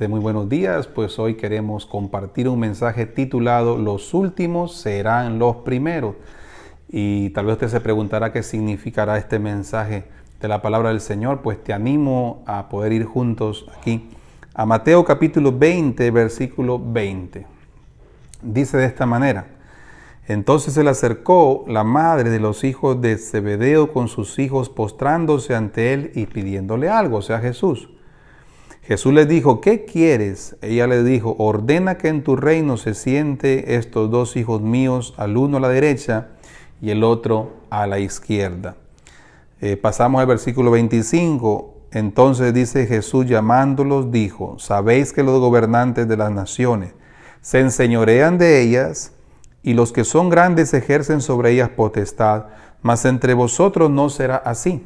Muy buenos días. Pues hoy queremos compartir un mensaje titulado Los últimos serán los primeros. Y tal vez usted se preguntará qué significará este mensaje de la palabra del Señor. Pues te animo a poder ir juntos aquí a Mateo capítulo 20, versículo 20. Dice de esta manera: Entonces se le acercó la madre de los hijos de Zebedeo con sus hijos, postrándose ante él y pidiéndole algo, o sea, Jesús. Jesús le dijo: ¿qué quieres? Ella le dijo: ordena que en tu reino se siente estos dos hijos míos, al uno a la derecha y el otro a la izquierda. Pasamos al versículo 25. Entonces dice Jesús, llamándolos, dijo: sabéis que los gobernantes de las naciones se enseñorean de ellas, y los que son grandes ejercen sobre ellas potestad, mas entre vosotros no será así,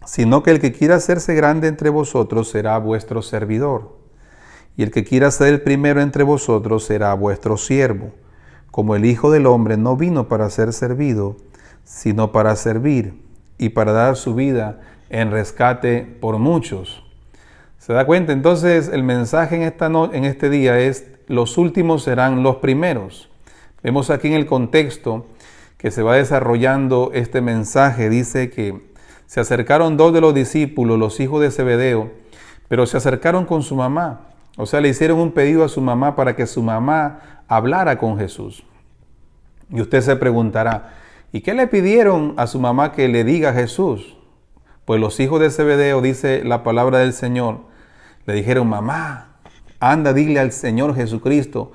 sino que el que quiera hacerse grande entre vosotros será vuestro servidor, y el que quiera ser el primero entre vosotros será vuestro siervo, como el Hijo del Hombre no vino para ser servido, sino para servir, y para dar su vida en rescate por muchos. ¿Se da cuenta? Entonces el mensaje en este día es: los últimos serán los primeros. Vemos aquí en el contexto que se va desarrollando este mensaje. Dice que se acercaron dos de los discípulos, los hijos de Zebedeo, pero se acercaron con su mamá. O sea, le hicieron un pedido a su mamá para que su mamá hablara con Jesús. Y usted se preguntará: ¿y qué le pidieron a su mamá que le diga a Jesús? Pues los hijos de Zebedeo, dice la palabra del Señor, le dijeron: mamá, anda, dile al Señor Jesucristo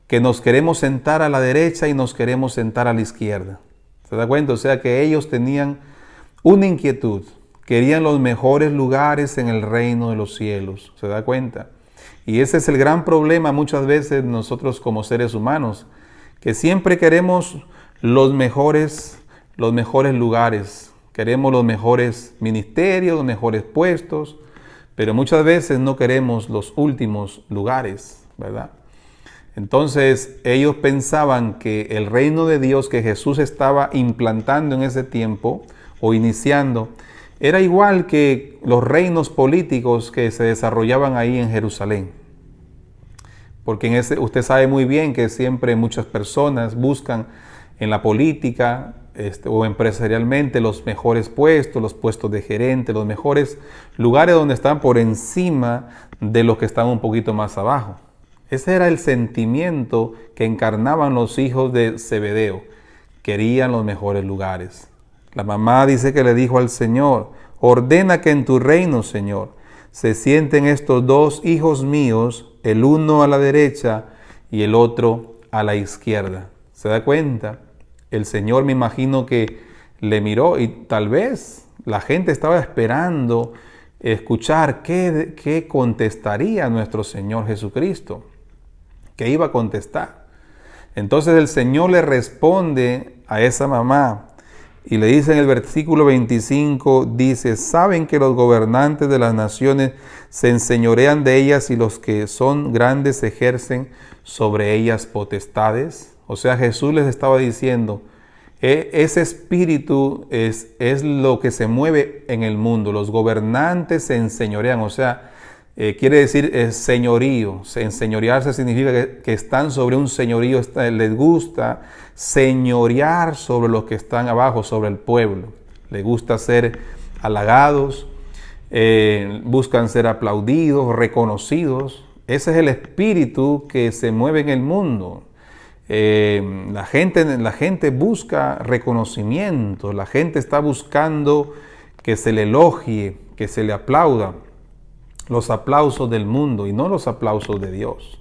que nos queremos sentar a la derecha y nos queremos sentar a la izquierda. ¿Se da cuenta? O sea que ellos tenían una inquietud, querían los mejores lugares en el reino de los cielos. ¿Se da cuenta? Y ese es el gran problema muchas veces nosotros como seres humanos, que siempre queremos los mejores lugares, queremos los mejores ministerios, los mejores puestos, pero muchas veces no queremos los últimos lugares, ¿verdad? Entonces ellos pensaban que el reino de Dios que Jesús estaba implantando en ese tiempo o iniciando era igual que los reinos políticos que se desarrollaban ahí en Jerusalén. Porque usted sabe muy bien que siempre muchas personas buscan en la política o empresarialmente los mejores puestos, los puestos de gerente, los mejores lugares donde están por encima de los que están un poquito más abajo. Ese era el sentimiento que encarnaban los hijos de Zebedeo. Querían los mejores lugares. La mamá dice que le dijo al Señor: ordena que en tu reino, Señor, se sienten estos dos hijos míos, el uno a la derecha y el otro a la izquierda. ¿Se da cuenta? El Señor, me imagino que le miró y tal vez la gente estaba esperando escuchar qué contestaría nuestro Señor Jesucristo. ¿Qué iba a contestar? Entonces el Señor le responde a esa mamá y le dice en el versículo 25, dice: ¿saben que los gobernantes de las naciones se enseñorean de ellas y los que son grandes ejercen sobre ellas potestades? O sea, Jesús les estaba diciendo, ese espíritu es lo que se mueve en el mundo. Los gobernantes se enseñorean, o sea, quiere decir señorío. Enseñorearse significa que están sobre un señorío, les gusta señorear sobre los que están abajo, sobre el pueblo. Les gusta ser halagados, buscan ser aplaudidos, reconocidos. Ese es el espíritu que se mueve en el mundo. La gente busca reconocimiento, la gente está buscando que se le elogie, que se le aplauda. Los aplausos del mundo y no los aplausos de Dios.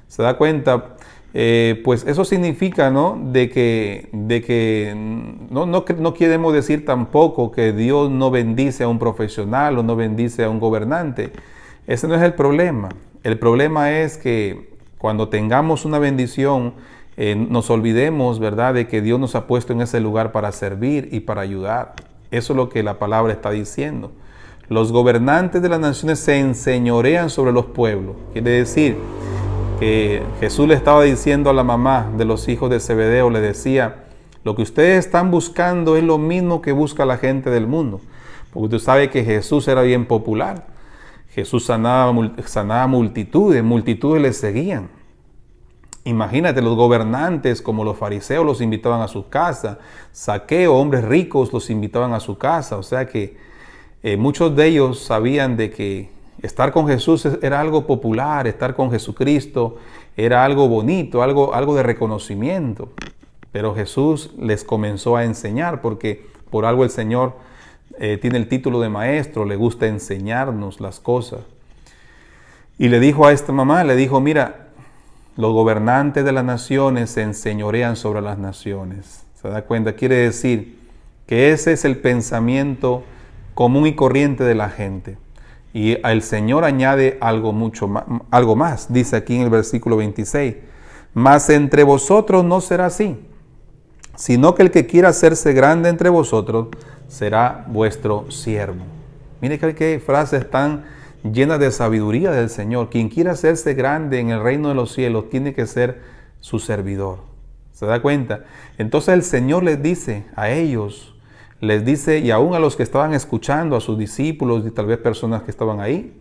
¿Se da cuenta? Pues eso significa, ¿no? De que no queremos decir tampoco que Dios no bendice a un profesional o no bendice a un gobernante. Ese no es el problema. El problema es que cuando tengamos una bendición, nos olvidemos, ¿verdad?, de que Dios nos ha puesto en ese lugar para servir y para ayudar. Eso es lo que la palabra está diciendo. Los gobernantes de las naciones se enseñorean sobre los pueblos. Quiere decir que Jesús le estaba diciendo a la mamá de los hijos de Zebedeo, le decía: lo que ustedes están buscando es lo mismo que busca la gente del mundo. Porque usted sabe que Jesús era bien popular. Jesús sanaba multitudes, multitudes le seguían. Imagínate, los gobernantes como los fariseos los invitaban a su casa, Zaqueo, hombres ricos, los invitaban a su casa. O sea que muchos de ellos sabían de que estar con Jesús era algo popular, estar con Jesucristo era algo bonito, algo de reconocimiento. Pero Jesús les comenzó a enseñar, porque por algo el Señor tiene el título de maestro, le gusta enseñarnos las cosas. Y le dijo a esta mamá, le dijo, mira, los gobernantes de las naciones se enseñorean sobre las naciones. ¿Se da cuenta? Quiere decir que ese es el pensamiento común y corriente de la gente. Y el Señor añade algo más. Dice aquí en el versículo 26, mas entre vosotros no será así, sino que el que quiera hacerse grande entre vosotros será vuestro siervo. Mire qué frases tan llenas de sabiduría del Señor. Quien quiera hacerse grande en el reino de los cielos tiene que ser su servidor. ¿Se da cuenta? Entonces el Señor les dice a ellos, les dice, y aún a los que estaban escuchando, a sus discípulos y tal vez personas que estaban ahí,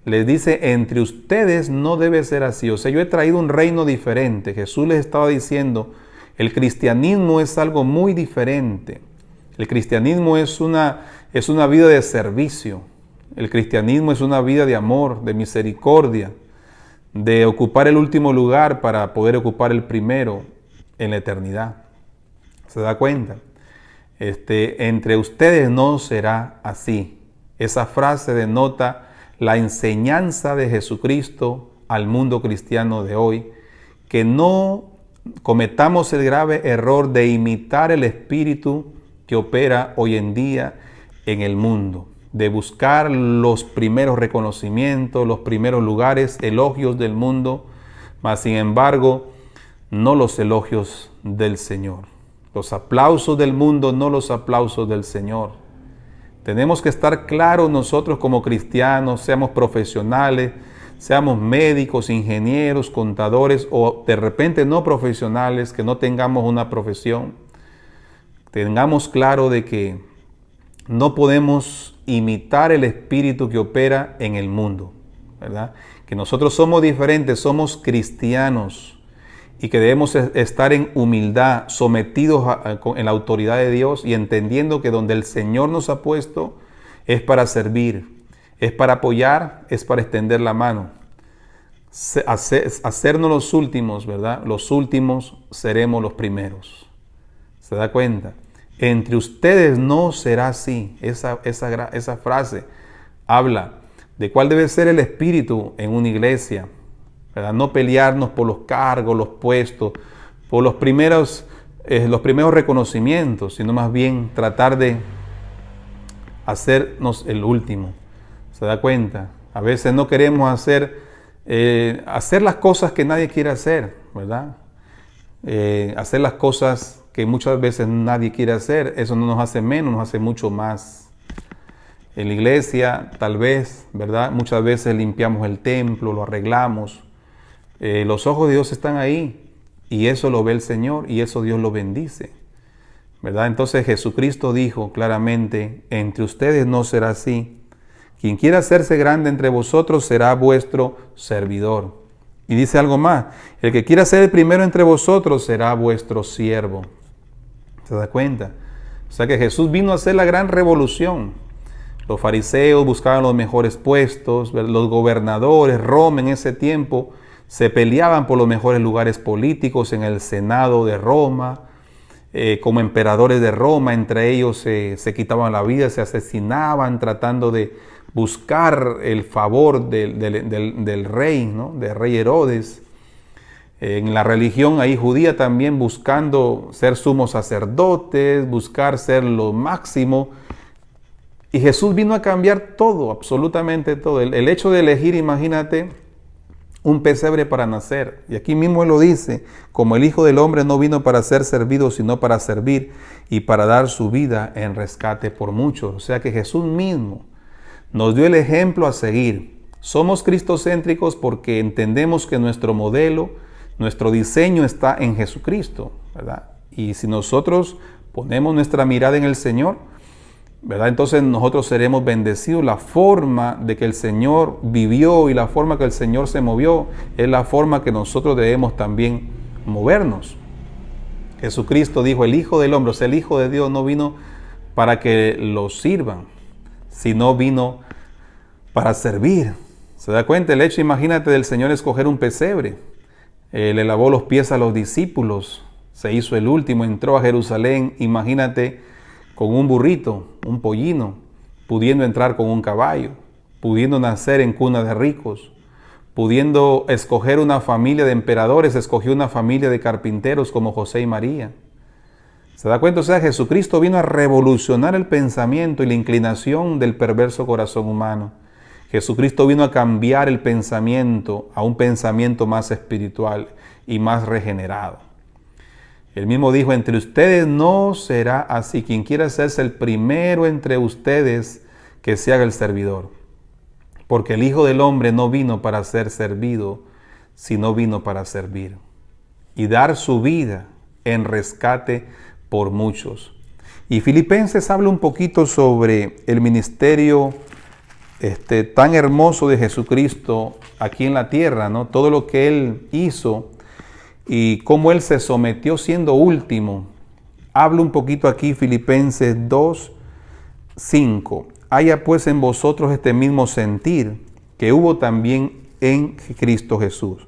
les dice, entre ustedes no debe ser así. O sea, yo he traído un reino diferente. Jesús les estaba diciendo, el cristianismo es algo muy diferente. El cristianismo es una vida de servicio. El cristianismo es una vida de amor, de misericordia, de ocupar el último lugar para poder ocupar el primero en la eternidad. ¿Se da cuenta? Entre ustedes no será así. Esa frase denota la enseñanza de Jesucristo al mundo cristiano de hoy, que no cometamos el grave error de imitar el espíritu que opera hoy en día en el mundo, de buscar los primeros reconocimientos, los primeros lugares, elogios del mundo, mas sin embargo, no los elogios del Señor. Los aplausos del mundo, no los aplausos del Señor. Tenemos que estar claros nosotros como cristianos, seamos profesionales, seamos médicos, ingenieros, contadores o de repente no profesionales, que no tengamos una profesión. Tengamos claro de que no podemos imitar el espíritu que opera en el mundo, ¿verdad? Que nosotros somos diferentes, somos cristianos y que debemos estar en humildad, sometidos en la autoridad de Dios y entendiendo que donde el Señor nos ha puesto es para servir, es para apoyar, es para extender la mano. Hacernos los últimos, ¿verdad? Los últimos seremos los primeros. ¿Se da cuenta? Entre ustedes no será así. Esa frase habla de cuál debe ser el espíritu en una iglesia, ¿verdad? No pelearnos por los cargos, los puestos, por los primeros reconocimientos, sino más bien tratar de hacernos el último. ¿Se da cuenta? A veces no queremos hacer las cosas que nadie quiere hacer, ¿verdad? Hacer las cosas que muchas veces nadie quiere hacer. Eso no nos hace menos, nos hace mucho más. En la iglesia, tal vez, ¿verdad? Muchas veces limpiamos el templo, lo arreglamos. Los ojos de Dios están ahí y eso lo ve el Señor y eso Dios lo bendice, ¿verdad? Entonces Jesucristo dijo claramente, entre ustedes no será así. Quien quiera hacerse grande entre vosotros será vuestro servidor. Y dice algo más, el que quiera ser el primero entre vosotros será vuestro siervo. ¿Se da cuenta? O sea que Jesús vino a hacer la gran revolución. Los fariseos buscaban los mejores puestos, los gobernadores, Roma en ese tiempo se peleaban por los mejores lugares políticos en el Senado de Roma, como emperadores de Roma, entre ellos se quitaban la vida, se asesinaban tratando de buscar el favor del rey, ¿no? Del rey Herodes. En la religión ahí judía también buscando ser sumos sacerdotes, buscar ser lo máximo. Y Jesús vino a cambiar todo, absolutamente todo. El hecho de elegir, imagínate, un pesebre para nacer. Y aquí mismo Él lo dice, como el Hijo del Hombre no vino para ser servido, sino para servir y para dar su vida en rescate por muchos. O sea que Jesús mismo nos dio el ejemplo a seguir. Somos cristocéntricos porque entendemos que nuestro modelo, nuestro diseño está en Jesucristo, ¿verdad? Y si nosotros ponemos nuestra mirada en el Señor, ¿verdad? Entonces nosotros seremos bendecidos. La forma de que el Señor vivió y la forma que el Señor se movió es la forma que nosotros debemos también movernos. Jesucristo dijo, el Hijo del Hombre, o sea, el Hijo de Dios no vino para que lo sirvan, sino vino para servir. ¿Se da cuenta? El hecho, imagínate, del Señor escoger un pesebre. Le lavó los pies a los discípulos, se hizo el último, entró a Jerusalén, imagínate, con un burrito, un pollino, pudiendo entrar con un caballo, pudiendo nacer en cuna de ricos, pudiendo escoger una familia de emperadores, escogió una familia de carpinteros como José y María. ¿Se da cuenta? O sea, Jesucristo vino a revolucionar el pensamiento y la inclinación del perverso corazón humano. Jesucristo vino a cambiar el pensamiento a un pensamiento más espiritual y más regenerado. Él mismo dijo, entre ustedes no será así. Quien quiera hacerse el primero entre ustedes, que se haga el servidor. Porque el Hijo del Hombre no vino para ser servido, sino vino para servir. Y dar su vida en rescate por muchos. Y Filipenses habla un poquito sobre el ministerio tan hermoso de Jesucristo aquí en la tierra, ¿no? Todo lo que Él hizo y cómo Él se sometió siendo último. Habla un poquito aquí Filipenses 2:5. Haya pues en vosotros este mismo sentir que hubo también en Cristo Jesús,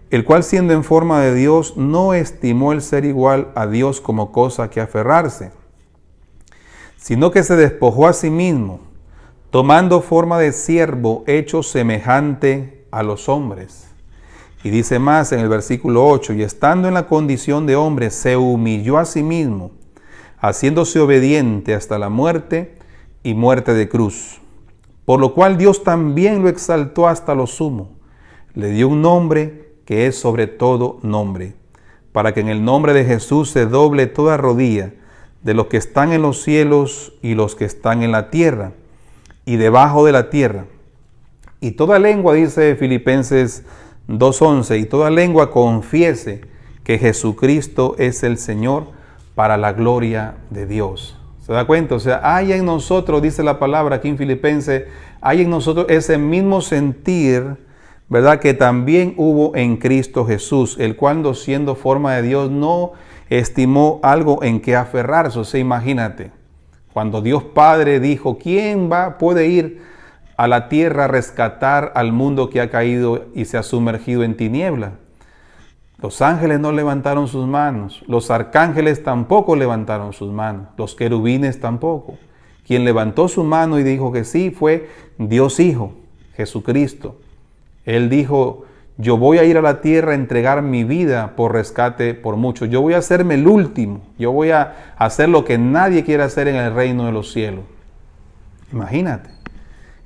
el cual siendo en forma de Dios no estimó el ser igual a Dios como cosa que aferrarse, sino que se despojó a sí mismo, tomando forma de siervo, hecho semejante a los hombres. Y dice más en el versículo 8, y estando en la condición de hombre, se humilló a sí mismo, haciéndose obediente hasta la muerte y muerte de cruz. Por lo cual Dios también lo exaltó hasta lo sumo, le dio un nombre que es sobre todo nombre, para que en el nombre de Jesús se doble toda rodilla, de los que están en los cielos y los que están en la tierra, y debajo de la tierra. Y toda lengua, dice Filipenses 2:11, y toda lengua confiese que Jesucristo es el Señor, para la gloria de Dios. ¿Se da cuenta? O sea, hay en nosotros, dice la palabra aquí en Filipenses, hay en nosotros ese mismo sentir, ¿verdad?, que también hubo en Cristo Jesús, el cual, siendo forma de Dios, no estimó algo en que aferrarse. O sea, imagínate, cuando Dios Padre dijo, ¿quién puede ir a la tierra a rescatar al mundo que ha caído y se ha sumergido en tiniebla? Los ángeles no levantaron sus manos, los arcángeles tampoco levantaron sus manos, los querubines tampoco. Quien levantó su mano y dijo que sí fue Dios Hijo, Jesucristo. Él dijo, yo voy a ir a la tierra a entregar mi vida por rescate por muchos. Yo voy a hacerme el último. Yo voy a hacer lo que nadie quiere hacer en el reino de los cielos. Imagínate.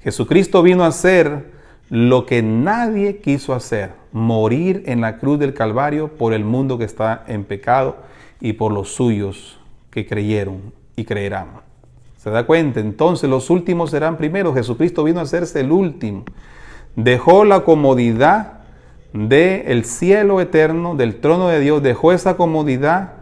Jesucristo vino a hacer lo que nadie quiso hacer. Morir en la cruz del Calvario por el mundo que está en pecado y por los suyos que creyeron y creerán. ¿Se da cuenta? Entonces los últimos serán primeros. Jesucristo vino a hacerse el último. Dejó la comodidad del cielo eterno, del trono de Dios, dejó esa comodidad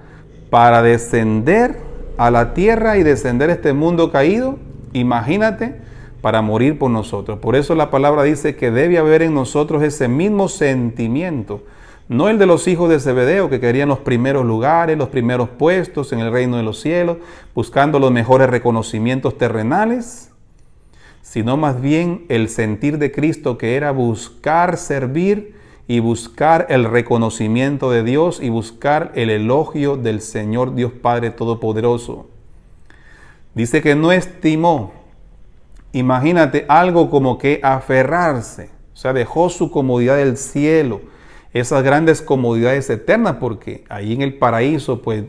para descender a la tierra y descender a este mundo caído, imagínate, para morir por nosotros. Por eso la palabra dice que debe haber en nosotros ese mismo sentimiento, no el de los hijos de Zebedeo que querían los primeros lugares, los primeros puestos en el reino de los cielos, buscando los mejores reconocimientos terrenales, sino más bien el sentir de Cristo, que era buscar servir y buscar el reconocimiento de Dios y buscar el elogio del Señor Dios Padre Todopoderoso. Dice que no estimó, imagínate, algo como que aferrarse, o sea, dejó su comodidad del cielo, esas grandes comodidades eternas, porque ahí en el paraíso, pues,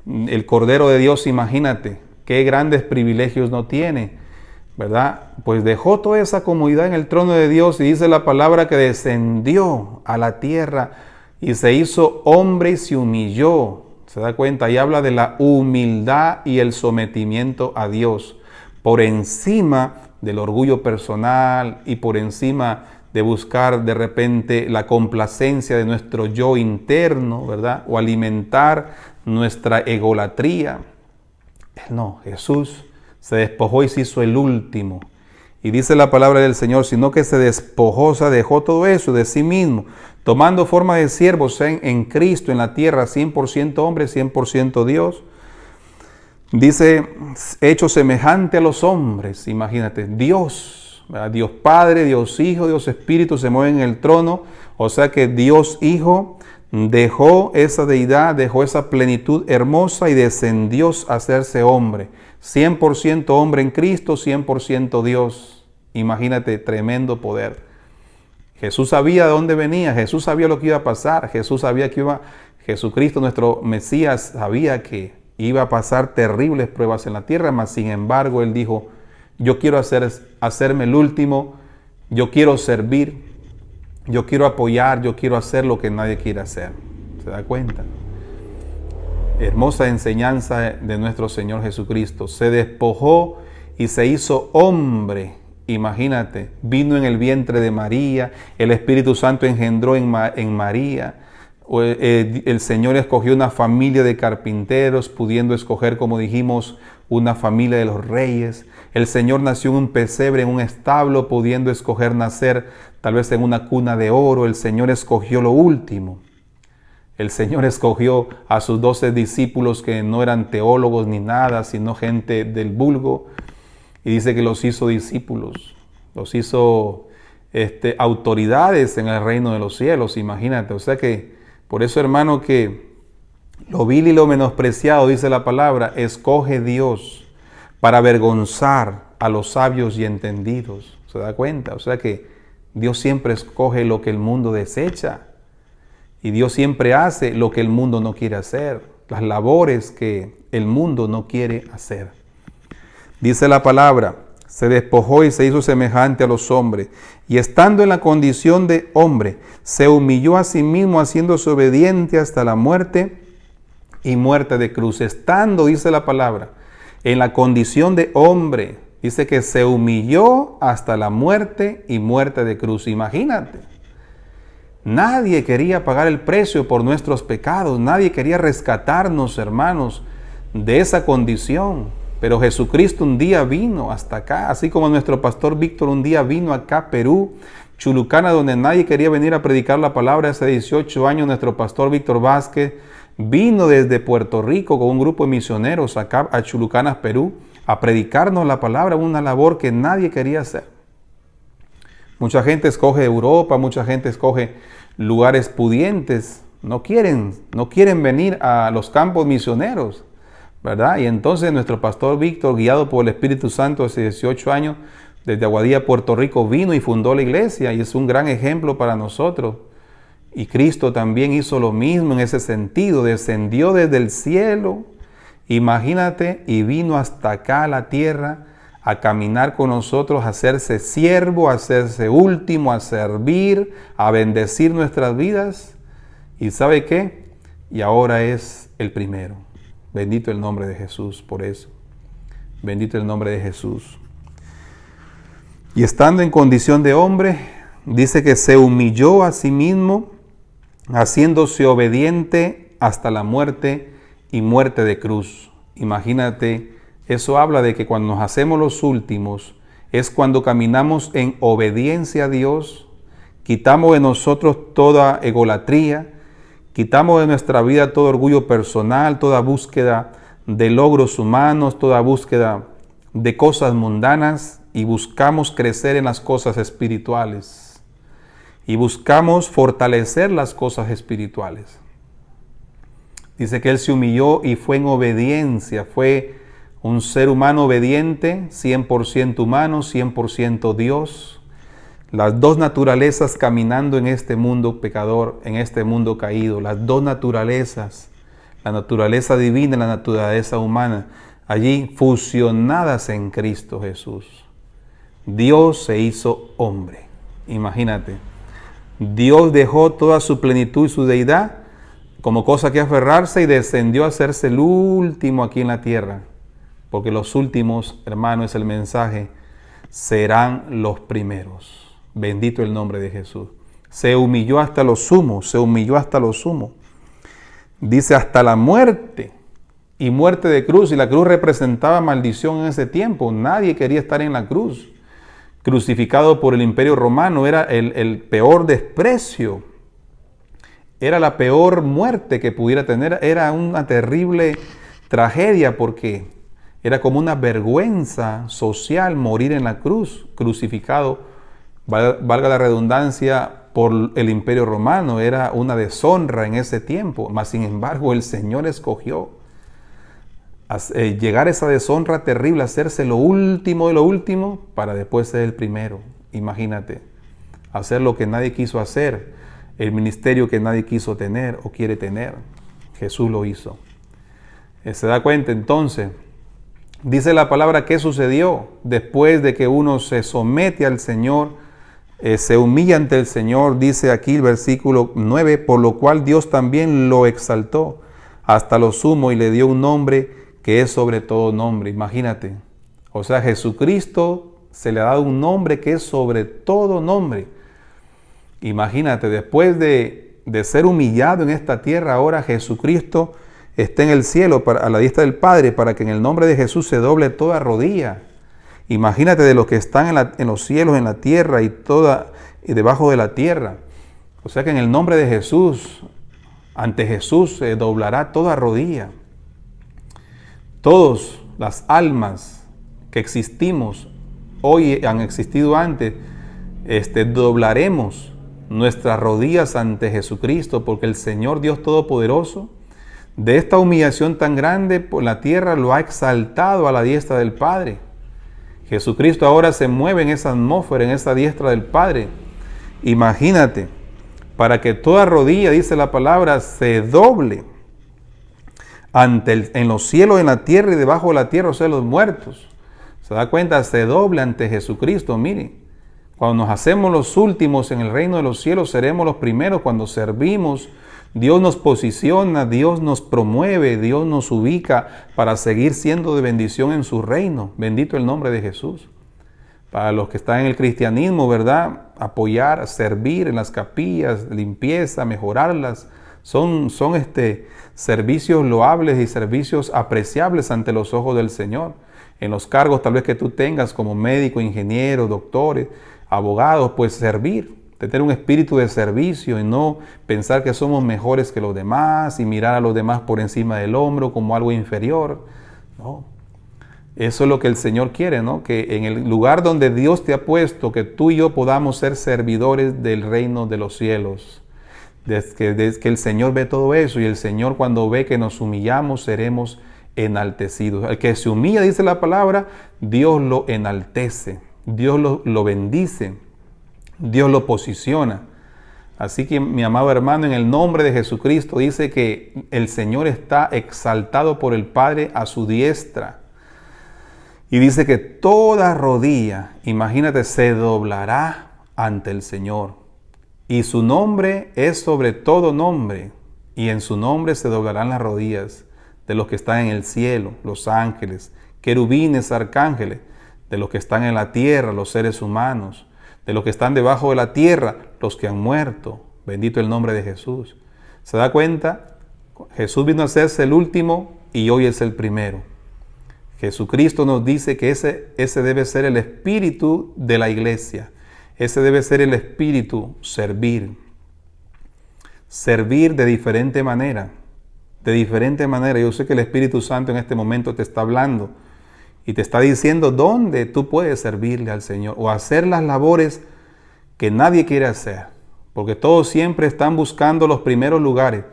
el Cordero de Dios, imagínate, qué grandes privilegios no tiene, ¿verdad? Pues dejó toda esa comodidad en el trono de Dios y dice la palabra que descendió a la tierra y se hizo hombre y se humilló. ¿Se da cuenta? Y habla de la humildad y el sometimiento a Dios por encima del orgullo personal y por encima de buscar de repente la complacencia de nuestro yo interno, ¿verdad? O alimentar nuestra egolatría. No, Jesús Se despojó y se hizo el último. Y dice la palabra del Señor, sino que se despojó, se dejó todo eso de sí mismo, tomando forma de siervo en Cristo, en la tierra, 100% hombre, 100% Dios. Dice, hecho semejante a los hombres, imagínate, Dios, ¿verdad? Dios Padre, Dios Hijo, Dios Espíritu se mueven en el trono, o sea que Dios Hijo dejó esa deidad, dejó esa plenitud hermosa y descendió a hacerse hombre. 100% hombre en Cristo, 100% Dios. Imagínate, tremendo poder. Jesús sabía de dónde venía, Jesús sabía lo que iba a pasar, Jesús sabía que Jesucristo, nuestro Mesías, sabía que iba a pasar terribles pruebas en la tierra, mas sin embargo Él dijo, yo quiero hacerme el último, yo quiero servir, yo quiero apoyar, yo quiero hacer lo que nadie quiere hacer. ¿Se da cuenta? Hermosa enseñanza de nuestro Señor Jesucristo. Se despojó y se hizo hombre. Imagínate, vino en el vientre de María, el Espíritu Santo engendró en María. El Señor escogió una familia de carpinteros, pudiendo escoger, como dijimos, una familia de los reyes. El Señor nació en un pesebre, en un establo, pudiendo escoger nacer tal vez en una cuna de oro. El Señor escogió lo último. El Señor escogió a sus 12 discípulos que no eran teólogos ni nada, sino gente del vulgo. Y dice que los hizo discípulos, los hizo autoridades en el reino de los cielos, imagínate. O sea que, por eso hermano, que lo vil y lo menospreciado, dice la palabra, escoge Dios para avergonzar a los sabios y entendidos. ¿Se da cuenta? O sea que Dios siempre escoge lo que el mundo desecha. Y Dios siempre hace lo que el mundo no quiere hacer, las labores que el mundo no quiere hacer. Dice la palabra, se despojó y se hizo semejante a los hombres, y estando en la condición de hombre, se humilló a sí mismo, haciéndose obediente hasta la muerte y muerte de cruz. Estando, dice la palabra, en la condición de hombre, dice que se humilló hasta la muerte y muerte de cruz. Imagínate. Nadie quería pagar el precio por nuestros pecados. Nadie quería rescatarnos, hermanos, de esa condición. Pero Jesucristo un día vino hasta acá, así como nuestro pastor Víctor un día vino acá a Perú, Chulucana, donde nadie quería venir a predicar la palabra. Hace 18 años nuestro pastor Víctor Vázquez vino desde Puerto Rico con un grupo de misioneros acá a Chulucanas, Perú, a predicarnos la palabra, una labor que nadie quería hacer. Mucha gente escoge Europa, mucha gente escoge lugares pudientes, no quieren venir a los campos misioneros, ¿verdad? Y entonces nuestro pastor Víctor, guiado por el Espíritu Santo hace 18 años, desde Aguadilla, Puerto Rico, vino y fundó la iglesia y es un gran ejemplo para nosotros. Y Cristo también hizo lo mismo en ese sentido, descendió desde el cielo, imagínate, y vino hasta acá a la tierra a caminar con nosotros, a hacerse siervo, a hacerse último, a servir, a bendecir nuestras vidas. ¿Y sabe qué? Y ahora es el primero. Bendito el nombre de Jesús por eso. Bendito el nombre de Jesús. Y estando en condición de hombre, dice que se humilló a sí mismo, haciéndose obediente hasta la muerte y muerte de cruz. Imagínate. Eso habla de que cuando nos hacemos los últimos es cuando caminamos en obediencia a Dios, quitamos de nosotros toda egolatría, quitamos de nuestra vida todo orgullo personal, toda búsqueda de logros humanos, toda búsqueda de cosas mundanas y buscamos crecer en las cosas espirituales y buscamos fortalecer las cosas espirituales. Dice que Él se humilló y fue en obediencia, fue un ser humano obediente, 100% humano, 100% Dios. Las dos naturalezas caminando en este mundo pecador, en este mundo caído. Las dos naturalezas, la naturaleza divina y la naturaleza humana, allí fusionadas en Cristo Jesús. Dios se hizo hombre. Imagínate. Dios dejó toda su plenitud y su deidad como cosa que aferrarse y descendió a hacerse el último aquí en la tierra. Porque los últimos, hermano, es el mensaje, serán los primeros. Bendito el nombre de Jesús. Se humilló hasta lo sumo, se humilló hasta lo sumo. Dice hasta la muerte y muerte de cruz, y la cruz representaba maldición en ese tiempo. Nadie quería estar en la cruz. Crucificado por el Imperio Romano era el peor desprecio, era la peor muerte que pudiera tener, era una terrible tragedia porque era como una vergüenza social morir en la cruz, crucificado, valga la redundancia, por el Imperio Romano. Era una deshonra en ese tiempo, mas sin embargo el Señor escogió llegar a esa deshonra terrible, hacerse lo último de lo último para después ser el primero. Imagínate, hacer lo que nadie quiso hacer, el ministerio que nadie quiso tener o quiere tener. Jesús lo hizo. ¿Se da cuenta entonces? Dice la palabra qué sucedió después de que uno se somete al Señor, se humilla ante el Señor. Dice aquí el versículo 9, por lo cual Dios también lo exaltó hasta lo sumo y le dio un nombre que es sobre todo nombre. Imagínate, o sea, Jesucristo se le ha dado un nombre que es sobre todo nombre. Imagínate, después de ser humillado en esta tierra, ahora Jesucristo está en el cielo a la diestra del Padre, para que en el nombre de Jesús se doble toda rodilla. Imagínate de los que están en los cielos, en la tierra y debajo de la tierra. O sea que en el nombre de Jesús, ante Jesús se doblará toda rodilla. Todas las almas que existimos hoy, han existido antes, doblaremos nuestras rodillas ante Jesucristo, porque el Señor Dios Todopoderoso, de esta humillación tan grande por la tierra, lo ha exaltado a la diestra del Padre. Jesucristo ahora se mueve en esa atmósfera, en esa diestra del Padre. Imagínate, para que toda rodilla, dice la palabra, se doble en los cielos, en la tierra y debajo de la tierra, o sea, los muertos. ¿Se da cuenta? Se doble ante Jesucristo. Mire, cuando nos hacemos los últimos en el reino de los cielos, seremos los primeros. Cuando servimos, Dios nos posiciona, Dios nos promueve, Dios nos ubica para seguir siendo de bendición en su reino. Bendito el nombre de Jesús. Para los que están en el cristianismo, ¿verdad? Apoyar, servir en las capillas, limpieza, mejorarlas. Son servicios loables y servicios apreciables ante los ojos del Señor. En los cargos tal vez que tú tengas como médico, ingeniero, doctores, abogados, pues servir, tener un espíritu de servicio y no pensar que somos mejores que los demás y mirar a los demás por encima del hombro como algo inferior. No, eso es lo que el Señor quiere, ¿no? Que en el lugar donde Dios te ha puesto, que tú y yo podamos ser servidores del reino de los cielos. Desde que el Señor ve todo eso, y el Señor, cuando ve que nos humillamos, seremos enaltecidos. El que se humilla, dice la palabra, Dios lo enaltece, Dios lo bendice, Dios lo posiciona. Así que, mi amado hermano, en el nombre de Jesucristo, dice que el Señor está exaltado por el Padre a su diestra. Y dice que toda rodilla, imagínate, se doblará ante el Señor. Y su nombre es sobre todo nombre, y en su nombre se doblarán las rodillas de los que están en el cielo, los ángeles, querubines, arcángeles, de los que están en la tierra, los seres humanos, de los que están debajo de la tierra, los que han muerto. Bendito el nombre de Jesús. ¿Se da cuenta? Jesús vino a hacerse el último y hoy es el primero. Jesucristo nos dice que ese debe ser el espíritu de la iglesia. Ese debe ser el espíritu, servir. Servir de diferente manera. De diferente manera. Yo sé que el Espíritu Santo en este momento te está hablando y te está diciendo dónde tú puedes servirle al Señor o hacer las labores que nadie quiere hacer. Porque todos siempre están buscando los primeros lugares.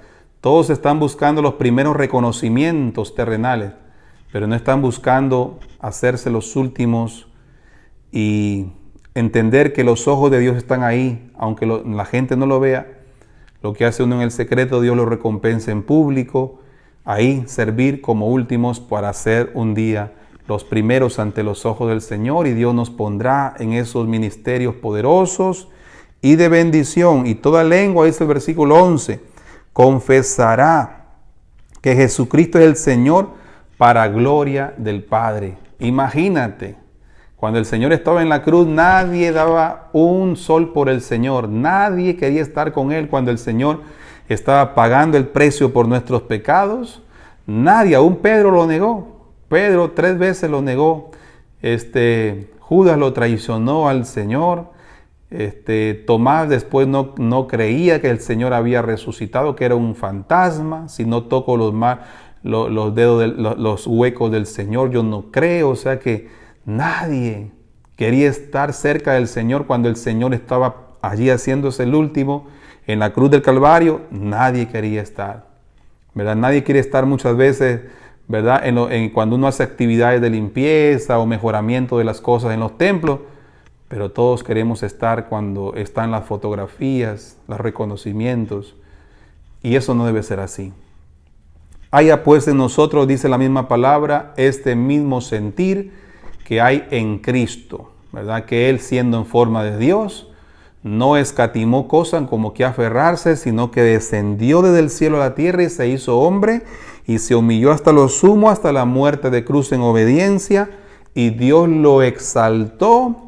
Todos están buscando los primeros reconocimientos terrenales. Pero no están buscando hacerse los últimos y entender que los ojos de Dios están ahí, aunque la gente no lo vea. Lo que hace uno en el secreto, Dios lo recompensa en público. Ahí servir como últimos para ser un día los primeros ante los ojos del Señor, y Dios nos pondrá en esos ministerios poderosos y de bendición. Y toda lengua, dice el versículo 11, confesará que Jesucristo es el Señor para gloria del Padre. Imagínate. Cuando el Señor estaba en la cruz, nadie daba un sol por el Señor. Nadie quería estar con Él cuando el Señor estaba pagando el precio por nuestros pecados. Nadie, aún Pedro lo negó. Pedro 3 veces lo negó. Judas lo traicionó al Señor. Tomás después no creía que el Señor había resucitado, que era un fantasma. Si no toco los dedos, los huecos del Señor, yo no creo. O sea que nadie quería estar cerca del Señor cuando el Señor estaba allí haciéndose el último en la cruz del Calvario. Nadie quería estar, ¿verdad? Nadie quiere estar muchas veces, ¿verdad? Cuando uno hace actividades de limpieza o mejoramiento de las cosas en los templos, pero todos queremos estar cuando están las fotografías, los reconocimientos, y eso no debe ser así. Haya pues en nosotros, dice la misma palabra, este mismo sentir que hay en Cristo, ¿verdad? Que Él, siendo en forma de Dios, no escatimó cosa como que aferrarse, sino que descendió desde el cielo a la tierra y se hizo hombre y se humilló hasta lo sumo, hasta la muerte de cruz en obediencia, y Dios lo exaltó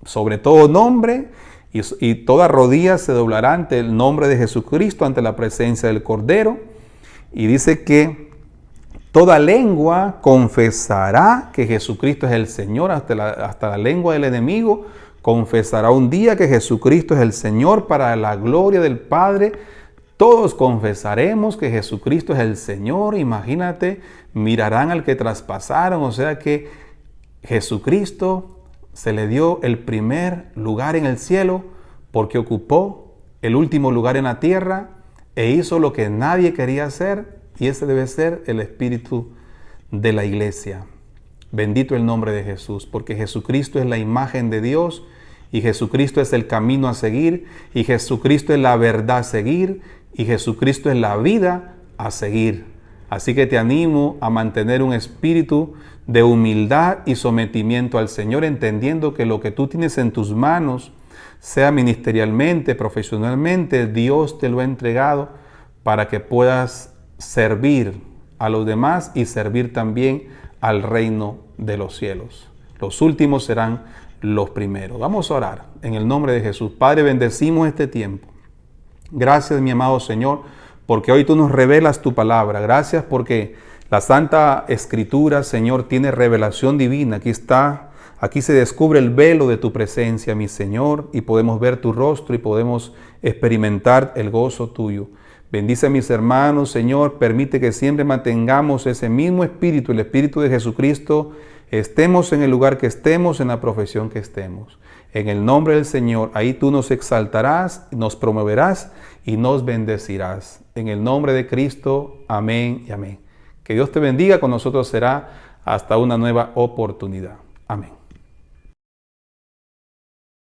sobre todo nombre, y toda rodilla se doblará ante el nombre de Jesucristo, ante la presencia del Cordero. Y dice que toda lengua confesará que Jesucristo es el Señor, hasta la lengua del enemigo confesará un día que Jesucristo es el Señor, para la gloria del Padre. Todos confesaremos que Jesucristo es el Señor. Imagínate, mirarán al que traspasaron. O sea que Jesucristo se le dio el primer lugar en el cielo porque ocupó el último lugar en la tierra e hizo lo que nadie quería hacer, y ese debe ser el espíritu de la iglesia. Bendito el nombre de Jesús, porque Jesucristo es la imagen de Dios, y Jesucristo es el camino a seguir, y Jesucristo es la verdad a seguir, y Jesucristo es la vida a seguir. Así que te animo a mantener un espíritu de humildad y sometimiento al Señor, entendiendo que lo que tú tienes en tus manos, sea ministerialmente, profesionalmente, Dios te lo ha entregado para que puedas servir a los demás y servir también al reino de los cielos. Los últimos serán los primeros. Vamos a orar en el nombre de Jesús. Padre, bendecimos este tiempo. Gracias, mi amado Señor, porque hoy tú nos revelas tu palabra. Gracias porque la Santa Escritura, Señor, tiene revelación divina. Aquí está, aquí se descubre el velo de tu presencia, mi Señor, y podemos ver tu rostro y podemos experimentar el gozo tuyo. Bendice a mis hermanos, Señor, permite que siempre mantengamos ese mismo espíritu, el espíritu de Jesucristo, estemos en el lugar que estemos, en la profesión que estemos. En el nombre del Señor, ahí tú nos exaltarás, nos promoverás y nos bendecirás. En el nombre de Cristo, amén y amén. Que Dios te bendiga, con nosotros será hasta una nueva oportunidad. Amén.